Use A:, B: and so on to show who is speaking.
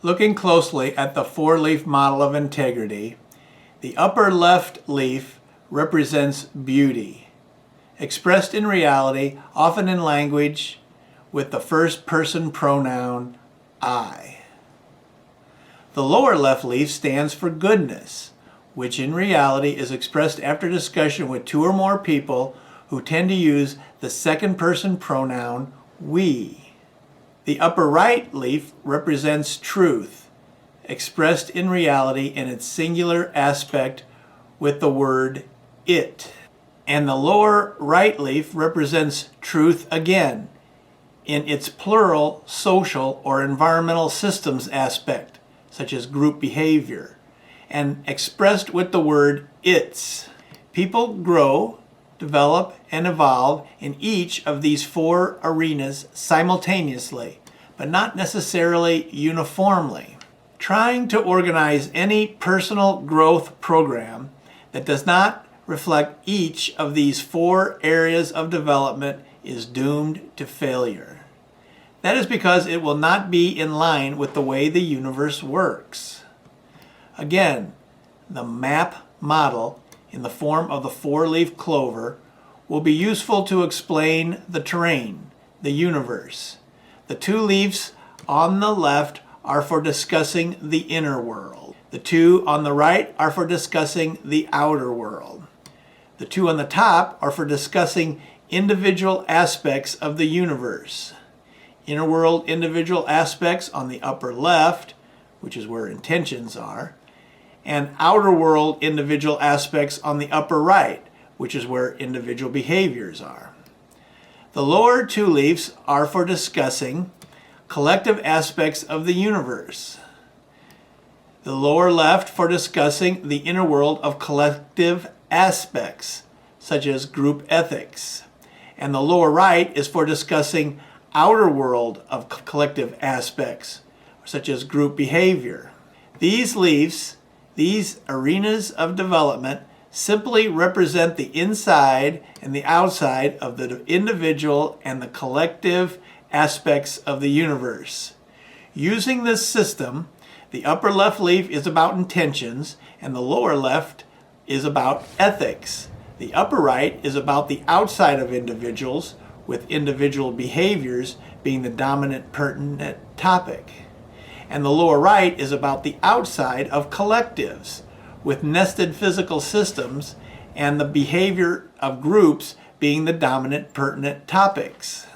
A: Looking closely at the four-leaf model of integrity, the upper left leaf represents beauty, expressed in reality, often in language with the first-person pronoun I. The lower left leaf stands for goodness, which in reality is expressed after discussion with two or more people who tend to use the second-person pronoun we. The upper right leaf represents truth, expressed in reality in its singular aspect with the word it. And the lower right leaf represents truth again in its plural social or environmental systems aspect, such as group behavior, and expressed with the word its. People grow, develop, and evolve in each of these four arenas simultaneously, but not necessarily uniformly. Trying to organize any personal growth program that does not reflect each of these four areas of development is doomed to failure. That is because it will not be in line with the way the universe works. Again, the MAP model in the form of the four-leaf clover will be useful to explain the terrain, the universe. The two leaves on the left are for discussing the inner world. The two on the right are for discussing the outer world. The two on the top are for discussing individual aspects of the universe. Inner world individual aspects on the upper left, which is where intentions are, and outer world individual aspects on the upper right, which is where individual behaviors are. The lower two leaves are for discussing collective aspects of the universe. The lower left for discussing the inner world of collective aspects, such as group ethics. And the lower right is for discussing outer world of collective aspects, such as group behavior. These leaves, these arenas of development, simply represent the inside and the outside of the individual and the collective aspects of the universe. Using this system, the upper left leaf is about intentions and the lower left is about ethics. The upper right is about the outside of individuals, with individual behaviors being the dominant pertinent topic. And the lower right is about the outside of collectives, with nested physical systems and the behavior of groups being the dominant pertinent topics.